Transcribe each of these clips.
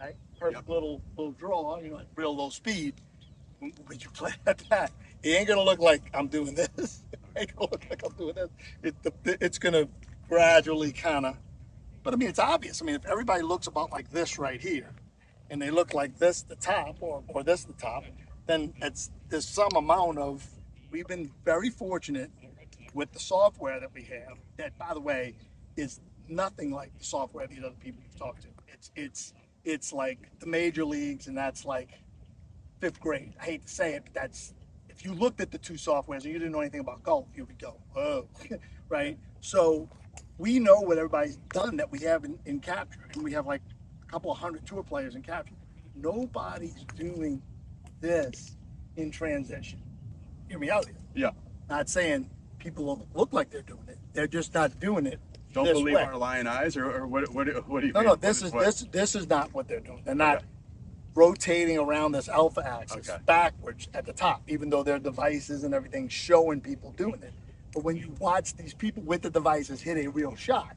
right? Perfect little draw, at real low speed. When you play at that, it ain't gonna look like I'm doing this. It ain't gonna look like I'm doing this. It's gonna gradually kind of, but I mean, it's obvious. I mean, if everybody looks about like this right here, and they look like this the top, or this the top, then there's some amount of. We've been very fortunate with the software that we have. That, by the way, is nothing like the software these other people you've talked to. It's like the major leagues, and that's like fifth grade. I hate to say it, but that's if you looked at the two softwares and you didn't know anything about golf, you would go, oh, right? So we know what everybody's done that we have in capture, and we have like a couple of hundred tour players in capture. Nobody's doing this in transition. Hear me out here. Yeah. Not saying people don't look like they're doing it. They're just not doing it. Don't this believe way. our lion eyes, or what do you No, mean? no. This is not what they're doing. They're not rotating around this alpha axis backwards at the top, even though their devices and everything showing people doing it. But when you watch these people with the devices hit a real shot,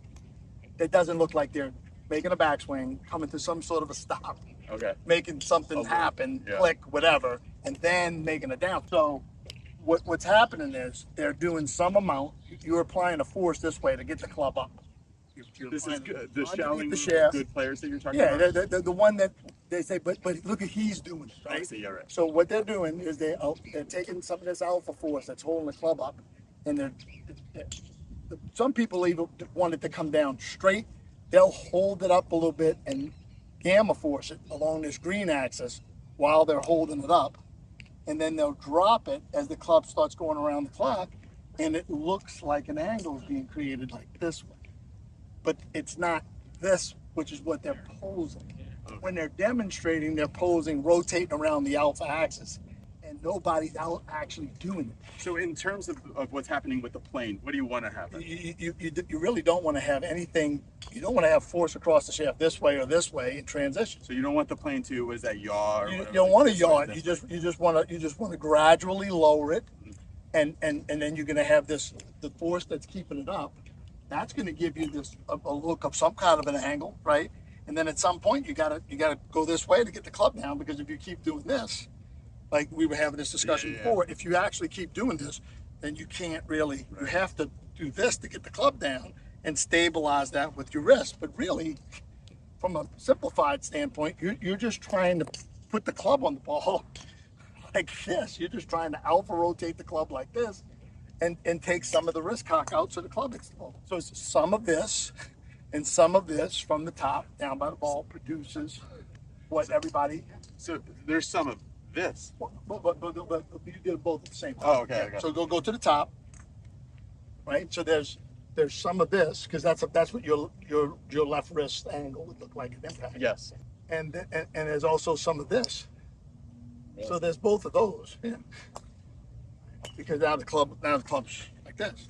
that doesn't look like they're making a backswing, coming to some sort of a stop, making something happen, click, whatever, and then making a down. So what's happening is they're doing some amount. You're applying a force this way to get the club up. This is good. The showing shaft. Good players that you're talking about? Yeah, the one that they say, but look at he's doing it, right? I see, right. So what they're doing is they're taking some of this alpha force that's holding the club up, and some people even want it to come down straight. They'll hold it up a little bit and gamma force it along this green axis while they're holding it up, and then they'll drop it as the club starts going around the clock, and it looks like an angle is being created like this way. But it's not this, which is what they're posing. When they're demonstrating, they're posing, rotating around the alpha axis, and nobody's out actually doing it. So in terms of what's happening with the plane, what do you want to happen? You really don't want to have anything. You don't want to have force across the shaft this way or this way in transition. So you don't want the plane to, is that yaw? You don't want to yaw it. You just want to gradually lower it, and then you're going to have the force that's keeping it up. That's going to give you a look of some kind of an angle, right? And then at some point you gotta go this way to get the club down, because if you keep doing this, like we were having this discussion before, if you actually keep doing this, then you can't really. You have to do this to get the club down and stabilize that with your wrist. But really, from a simplified standpoint, you're just trying to put the club on the ball like this. You're just trying to alpha rotate the club like this. And take some of the wrist cock out so the club explodes. So it's some of this and some of this from the top down by the ball produces what everybody. So there's some of this. But you did both at the same time. Oh, okay. So go to the top, right? So there's some of this, because that's what your left wrist angle would look like at impact. Yes. And there's also some of this. So there's both of those. Yeah. Because now the club's like this.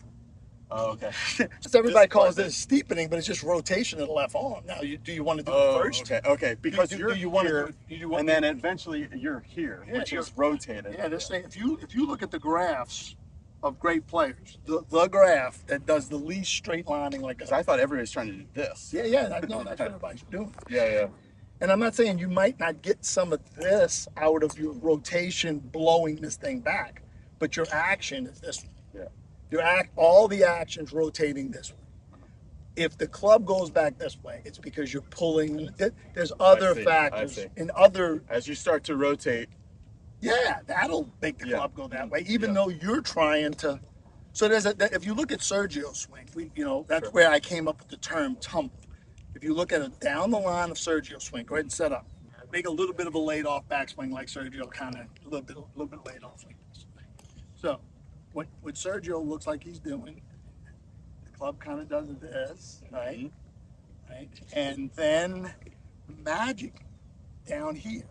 Oh, okay. Just everybody calls this steepening, but it's just rotation of the left arm. Now, do you want to do it first? Okay. Because you're here, and then to, eventually you're here, which is rotated. Yeah, this thing. If you look at the graphs of great players, the graph that does the least straight lining like this. I thought everybody's trying to do this. Yeah. No, that's what everybody's doing. Yeah. And I'm not saying you might not get some of this out of your rotation blowing this thing back. But your action is this way. Yeah. All the action's rotating this way. If the club goes back this way, it's because you're pulling. There's other factors in other. As you start to rotate. Yeah, that'll make the club go that way, even though you're trying to. So if you look at Sergio's swing, that's where I came up with the term tumble. If you look at it down the line of Sergio's swing, go ahead and set up. Make a little bit of a laid off backswing like Sergio, kind of a little bit laid off like this. So, what Sergio looks like he's doing, the club kind of does this, right? Right? And then magic down here,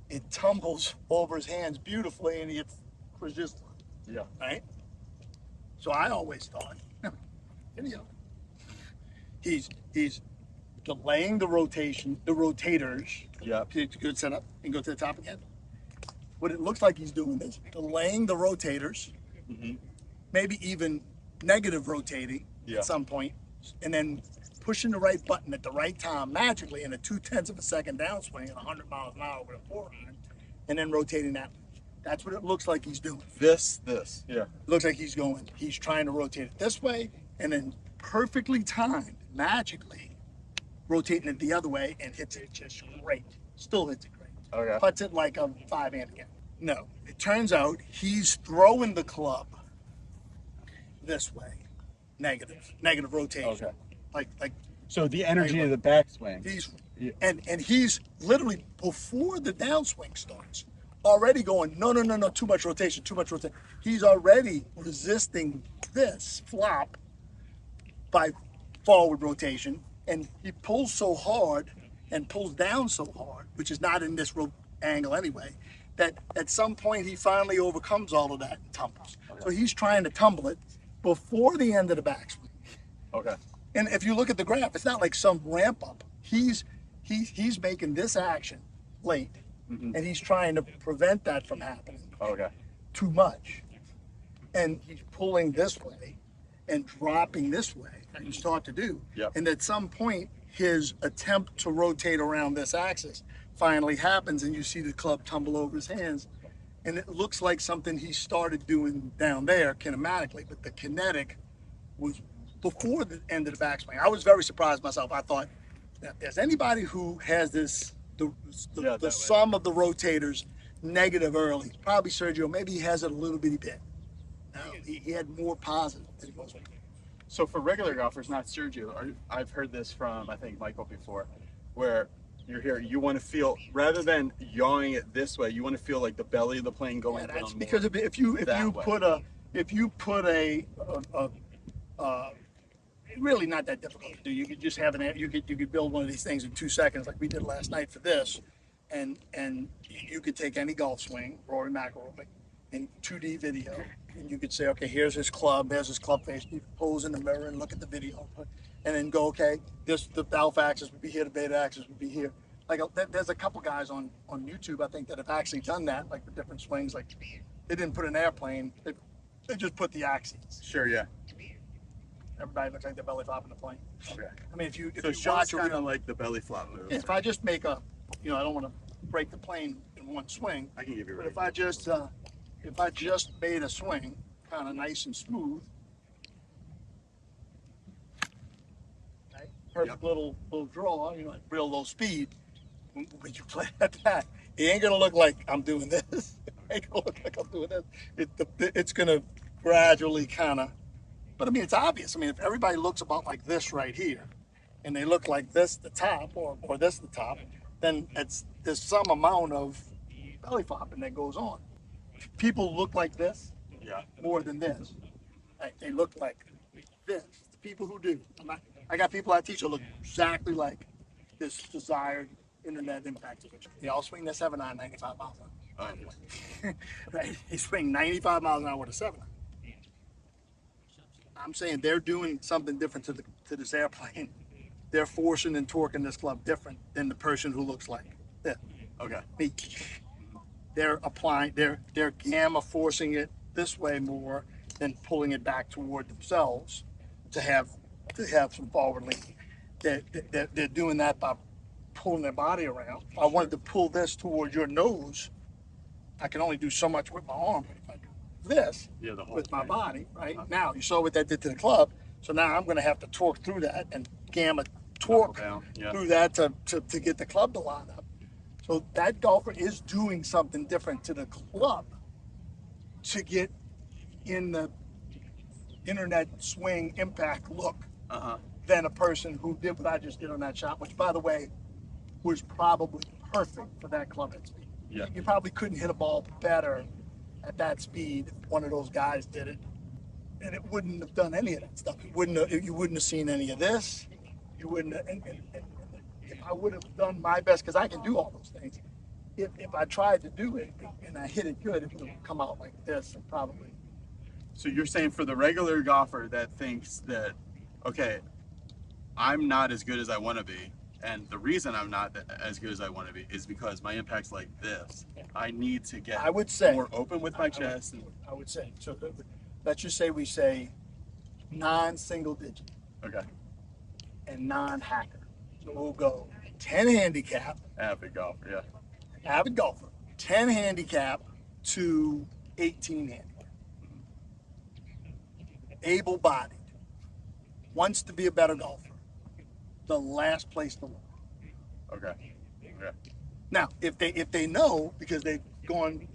it tumbles over his hands beautifully, and he gets resistance. Yeah. Right? So I always thought, he's delaying the rotation, the rotators. Yeah. Good setup, and go to the top again. What it looks like he's doing is delaying the rotators, maybe even negative rotating at some point, and then pushing the right button at the right time magically in a 0.2 of a second downswing at 100 miles an hour with a forehand, and then rotating that. That's what it looks like he's doing. This. Yeah. It looks like he's trying to rotate it this way, and then perfectly timed, magically, rotating it the other way, and hits it just great. Still hits it great. Okay. Puts it like a 5-handicap. No, it turns out he's throwing the club this way. Negative rotation. Okay. Like So the energy of the backswing. and he's literally before the downswing starts already going no, too much rotation. He's already resisting this flop by forward rotation, and he pulls so hard and pulls down so hard, which is not in this angle anyway, that at some point he finally overcomes all of that and tumbles. Okay. So he's trying to tumble it before the end of the backswing. Okay. And if you look at the graph, it's not like some ramp up. He's making this action late, and he's trying to prevent that from happening. Okay. Too much. And he's pulling this way and dropping this way, that he's taught to do. Yep. And at some point, his attempt to rotate around this axis finally happens, and you see the club tumble over his hands. And it looks like something he started doing down there kinematically, but the kinetic was before the end of the backswing. I was very surprised myself. I thought, if there's anybody who has this, the sum of the rotators negative early, probably Sergio. Maybe he has it a little bitty bit. No, he had more positive than most people. So for regular golfers, not Sergio, I've heard this from, I think, Michael before, where you're here, you want to feel, rather than yawing it this way, you want to feel like the belly of the plane going down. That's because if you put a really not that difficult to do. You could just have you could build one of these things in 2 seconds, like we did last night for this, and you could take any golf swing, Rory McIlroy, in 2D video, and you could say, okay, here's his club face. You pose in the mirror and look at the video, and then go, okay, the alpha axis would be here, the beta axis would be here. Like there's a couple guys on YouTube, I think, that have actually done that, like the different swings. Like they didn't put an airplane, they just put the axes. Sure, yeah. Everybody looks like they're belly flopping the plane. Okay. I mean, if you watch kind of like the belly flop move. If I just make I don't want to break the plane in one swing. I can give you. But if I just made a swing, kind of nice and smooth, right? Perfect little draw, at real low speed. When you play at that, it ain't gonna look like I'm doing this. It ain't gonna look like I'm doing this. It's gonna gradually kind of. But I mean, it's obvious. I mean, if everybody looks about like this right here, and they look like this the top, or this the top, then there's some amount of belly flopping that goes on. People look like this more than this. They look like this. The people who do. I got people I teach who look exactly like this desired internet impact switch. They all swing their 7-iron 95 miles an hour. Oh. Right? They swing 95 miles an hour with a 7-iron. I'm saying they're doing something different to this airplane. They're forcing and torquing this club different than the person who looks like this. Okay. Me. They're applying, they're gamma forcing it this way more than pulling it back toward themselves to have some forward leaning. They're doing that by pulling their body around. If I wanted to pull this toward your nose, I can only do so much with my arm. But if I do this with my body, right? Now, you saw what that did to the club. So now I'm going to have to torque through that and gamma torque through that to get the club to line up. So that golfer is doing something different to the club to get in the internet swing impact look than a person who did what I just did on that shot, which, by the way, was probably perfect for that club head speed. Yeah. You probably couldn't hit a ball better at that speed if one of those guys did it, and it wouldn't have done any of that stuff. You wouldn't have seen any of this. You wouldn't have, and if I would have done my best, because I can do all those things, if I tried to do it and I hit it good, it would have come out like this, and probably. So you're saying for the regular golfer that thinks that, okay, I'm not as good as I want to be, and the reason I'm not as good as I want to be is because my impact's like this. I need to get more open with my chest. I would say. So let's just say we say non-single digit. Okay. and non-hacker. So we'll go 10 handicap, Avid golfer, yeah. avid golfer, 10 handicap to 18 handicap. Able-bodied, wants to be a better golfer. The last place to look. Okay. Okay. Now, if they know, because they've gone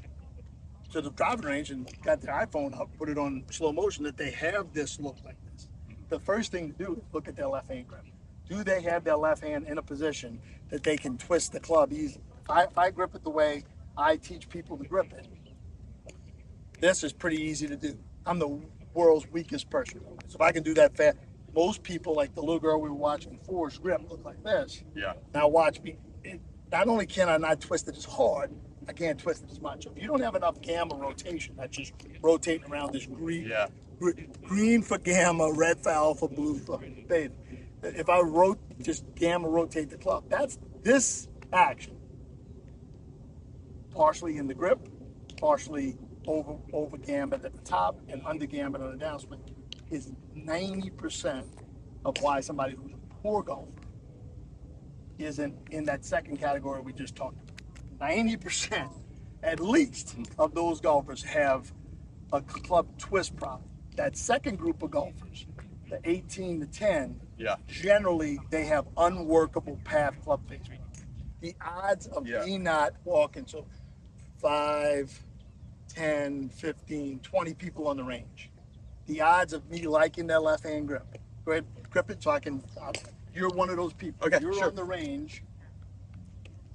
to the driving range and got their iPhone up, put it on slow motion, that they have this look like this, the first thing to do is look at their left hand grip. Do they have their left hand in a position that they can twist the club easily? If I grip it the way I teach people to grip it, this is pretty easy to do. I'm the world's weakest person. So if I can do that fast, most people, like the little girl we were watching Forrest grip, look like this. Yeah. Now watch me. Not only can I not twist it as hard, I can't twist it as much. If you don't have enough gamma rotation, that's just rotating around this green. Yeah. Green for gamma, red for alpha, blue for beta. If I just gamma rotate the club, that's this action. Partially in the grip, partially over gambit at the top and under gambit on the downswing, is 90% of why somebody who's a poor golfer isn't in that second category we just talked about. 90% at least of those golfers have a club twist problem. That second group of golfers, the 18 to 10, Yeah. generally they have unworkable path club face. The odds of me not walking, so 5, 10, 15, 20 people on the range. The odds of me liking that left hand grip. Go ahead, grip it so I can, you're one of those people. Okay, you're sure. on the range.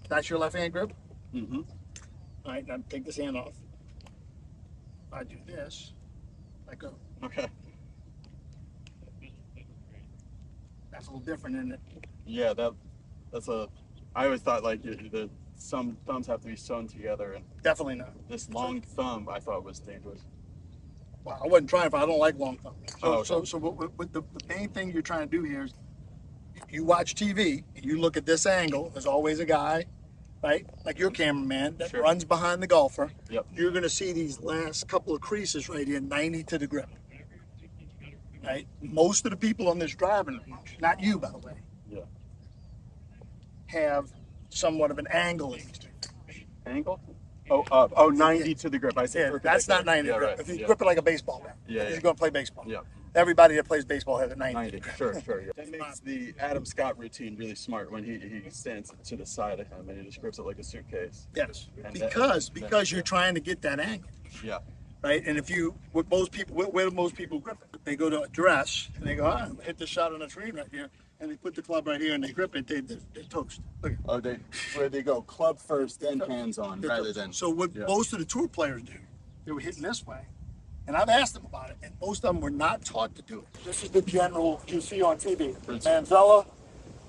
That's your left hand grip? Mm-hmm. All right, now take this hand off. I do this, I go. Okay. That's a little different, isn't it? Yeah, I always thought like some thumbs have to be sewn together, and Definitely not. this long thumb I thought was dangerous. Well, I wasn't trying for. I don't like long thumbs. Oh, So, okay. so what the main thing you're trying to do here is, you watch TV and you look at this angle. There's always a guy, right? Like your cameraman that Sure. runs behind the golfer. Yep. You're going to see these last couple of creases right here, 90 to the grip. Right. Most of the people on this driving range, not you by the way, Yeah. have somewhat of an angle in these. Angle? Oh, up. Oh, 90 to the grip. I see. Yeah, that's not 90 Yeah, grip. right. If you Yeah. grip it like a baseball bat, Yeah, if yeah. you're going to play baseball. Yeah. Everybody that plays baseball has a 90. 90. Sure, sure. Yeah. That makes the Adam Scott routine really smart when he stands to the side of him and he just grips it like a suitcase. Yes, And because you're trying to get that angle, Yeah. right? And if you, with most people, where do most people grip it? They go to address and they go, I'm gonna hit the shot on the screen right here, and they put the club right here and they grip it. They're toast. Look. Oh, where they go club first, then hands on, They're rather toast. than. So what Yeah. most of the tour players do, they were hitting this way, and I've asked them about it, and most of them were not taught to do it. This is the general you see on TV. Manzella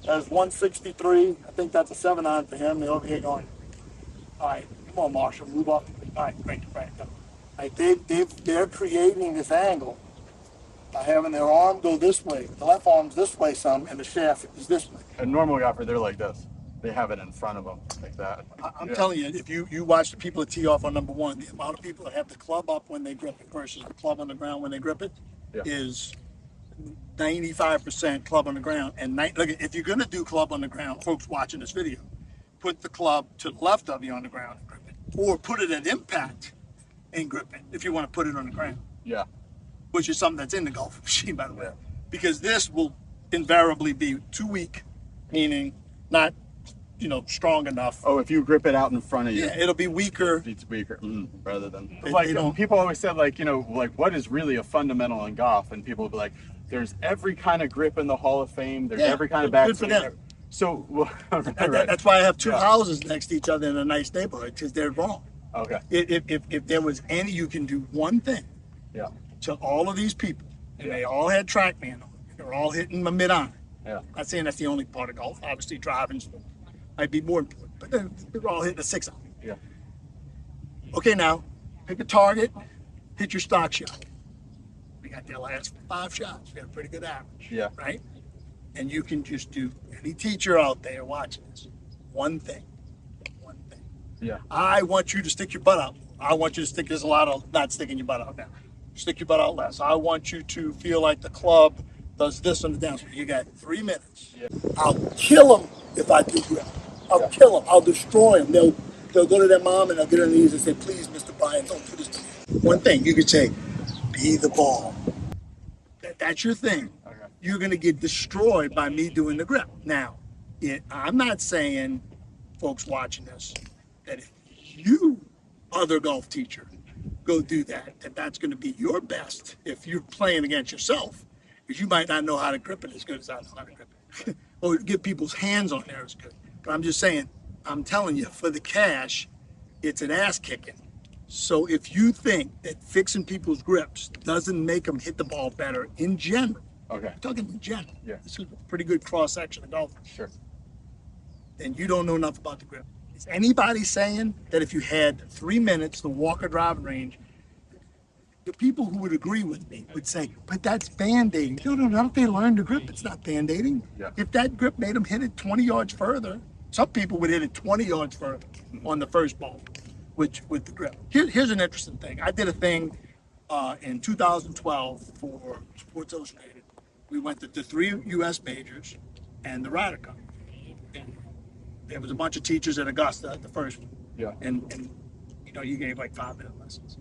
has 163. I think that's a 7-iron for him. They're over here going, all right, come on, Marshall, move off. All right, great, right. Go. Like they're creating this angle by having their arm go this way. The left arm's this way some, and the shaft is this way. A normal golfer, they're like this. They have it in front of them like that. I'm Yeah. telling you, if you watch the people that tee off on number one, the amount of people that have the club up when they grip it versus the club on the ground when they grip it Yeah. is 95% club on the ground. And look, if you're going to do club on the ground, folks watching this video, put the club to the left of you on the ground and grip it, or put it at impact and grip it if you want to put it on the ground, Yeah. which is something that's in the golf machine, by the way, because this will invariably be too weak, meaning not, strong enough. Oh, if you grip it out in front of you. Yeah, it'll be weaker. It's weaker, rather than They don't- people always said like what is really a fundamental in golf, and people would be like, there's every kind of grip in the Hall of Fame, there's Yeah, every kind of good for backswing. them. So right. That's why I have two Yeah. houses next to each other in a nice neighborhood, because they're wrong. Okay. If there was any, you can do one thing Yeah. to all of these people, and they all had TrackMan on. They're all hitting my mid-iron. Yeah. Not saying that's the only part of golf. Obviously, driving might be more important, but they're all hitting a 6-iron. Yeah. Okay, now pick a target, hit your stock shot. We got their last 5 shots. We got a pretty good average. Yeah. Right? And you can just do, any teacher out there watching this, one thing. Yeah. I want you to stick your butt out. I want you to stick, there's a lot of not sticking your butt out now. Stick your butt out less. I want you to feel like the club does this on the downswing. You got 3 minutes. Yeah. I'll kill them if I do grip. I'll kill them. I'll destroy them. They'll go to their mom and they'll get on their knees and say, please, Mr. Bryan, don't do this to me. One thing you could say, be the ball. That's your thing. Okay. You're going to get destroyed by me doing the grip. Now, I'm not saying, folks watching this, that if you, other golf teacher, go do that, that's going to be your best if you're playing against yourself, because you might not know how to grip it as good as I know how to grip it. Or get people's hands on there as good. But I'm just saying, I'm telling you, for the cash, it's an ass kicking. So if you think that fixing people's grips doesn't make them hit the ball better in general, Okay. I'm talking in general, Yeah. this is a pretty good cross section of golfers, Sure. then you don't know enough about the grip. Is anybody saying that if you had 3 minutes to walk a driving range, the people who would agree with me would say, but that's band-aiding. No, don't they learn the grip? It's not band-aiding. Yeah. If that grip made them hit it 20 yards further, some people would hit it 20 yards further on the first ball with the grip. Here's an interesting thing. I did a thing in 2012 for Sports Illustrated. We went to the 3 U.S. majors and the Ryder Cup. And there was a bunch of teachers at Augusta at the first one. Yeah. And you gave like 5-minute lessons.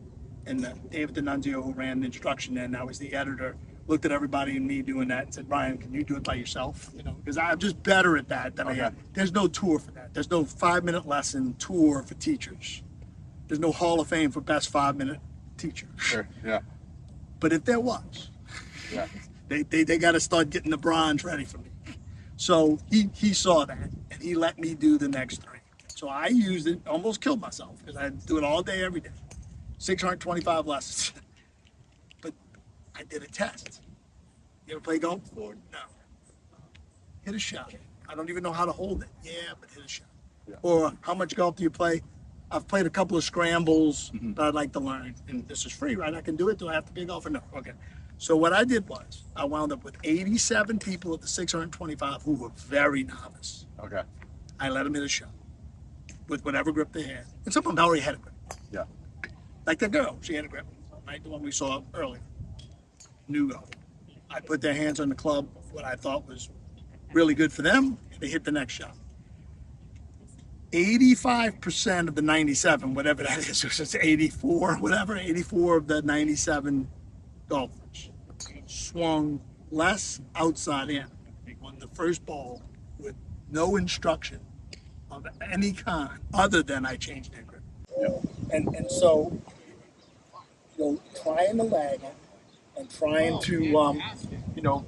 And David D'Annunzio, who ran the instruction then, now he's the editor, looked at everybody and me doing that and said, Brian, can you do it by yourself? Because I'm just better at that than I am. There's no tour for that. There's no 5-minute lesson tour for teachers. There's no Hall of Fame for best 5-minute teacher. Sure. Yeah. But if there was, Yeah. they got to start getting the bronze ready for me. So he saw that and he let me do the next 3. So I used it, almost killed myself because I do it all day, every day. 625 lessons. But I did a test. You ever play golf before? No. Hit a shot. I don't even know how to hold it. Yeah, but hit a shot. Yeah. Or how much golf do you play? I've played a couple of scrambles that I'd like to learn. And this is free, right? I can do it. Do I have to be a golfer? No. Okay. So what I did was I wound up with 87 people at the 625 who were very novice. Okay. I let them hit a shot with whatever grip they had. And some of them already had a grip. Yeah. Like that girl, she had a grip, right? The one we saw earlier. New golf. I put their hands on the club, what I thought was really good for them, and they hit the next shot. 85% of the 97, whatever that is, it's 84, whatever, 84 of the 97 golfers swung less outside in on the first ball with no instruction of any kind other than I changed their grip. Yeah. And so, trying to lag it and trying to,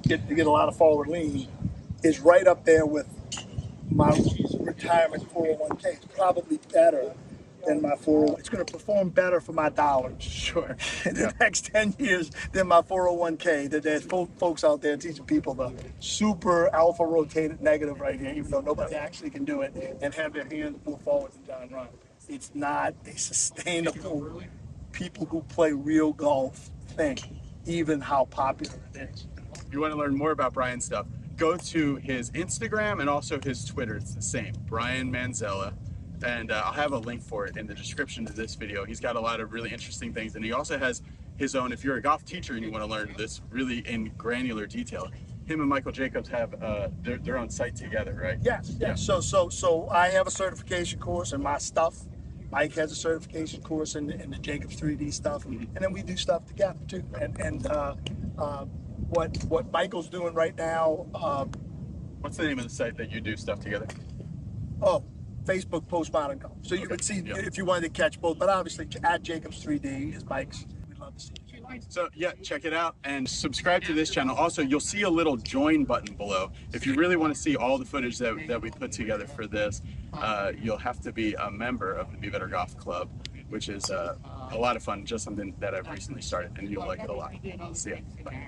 get a lot of forward lean is right up there with my retirement 401k. It's probably better than my 401k. It's going to perform better for my dollars. Sure. In the next 10 years than my 401k. That there's folks out there teaching people the super alpha rotated negative right here, even though nobody actually can do it, and have their hands move forward and down run. It's not a sustainable people who play real golf thing, even how popular it is. If you want to learn more about Brian's stuff, go to his Instagram and also his Twitter. It's the same, Brian Manzella. And I'll have a link for it in the description to this video. He's got a lot of really interesting things. And he also has his own, if you're a golf teacher and you want to learn this really in granular detail, him and Michael Jacobs have their own site together, right? Yes. Yeah. So I have a certification course in my stuff. Mike has a certification course in the Jacobs 3D stuff, and then we do stuff together too. And what Michael's doing right now. What's the name of the site that you do stuff together? Oh, Facebook Postmodern Golf. So you would see if you wanted to catch both, but obviously at Jacobs 3D is Mike's. We'd love to see you. So yeah, check it out and subscribe to this channel. Also, you'll see a little join button below. If you really want to see all the footage that we put together for this, you'll have to be a member of the Be Better Golf Club, which is a lot of fun, just something that I've recently started, and you'll like it a lot. See ya. Bye.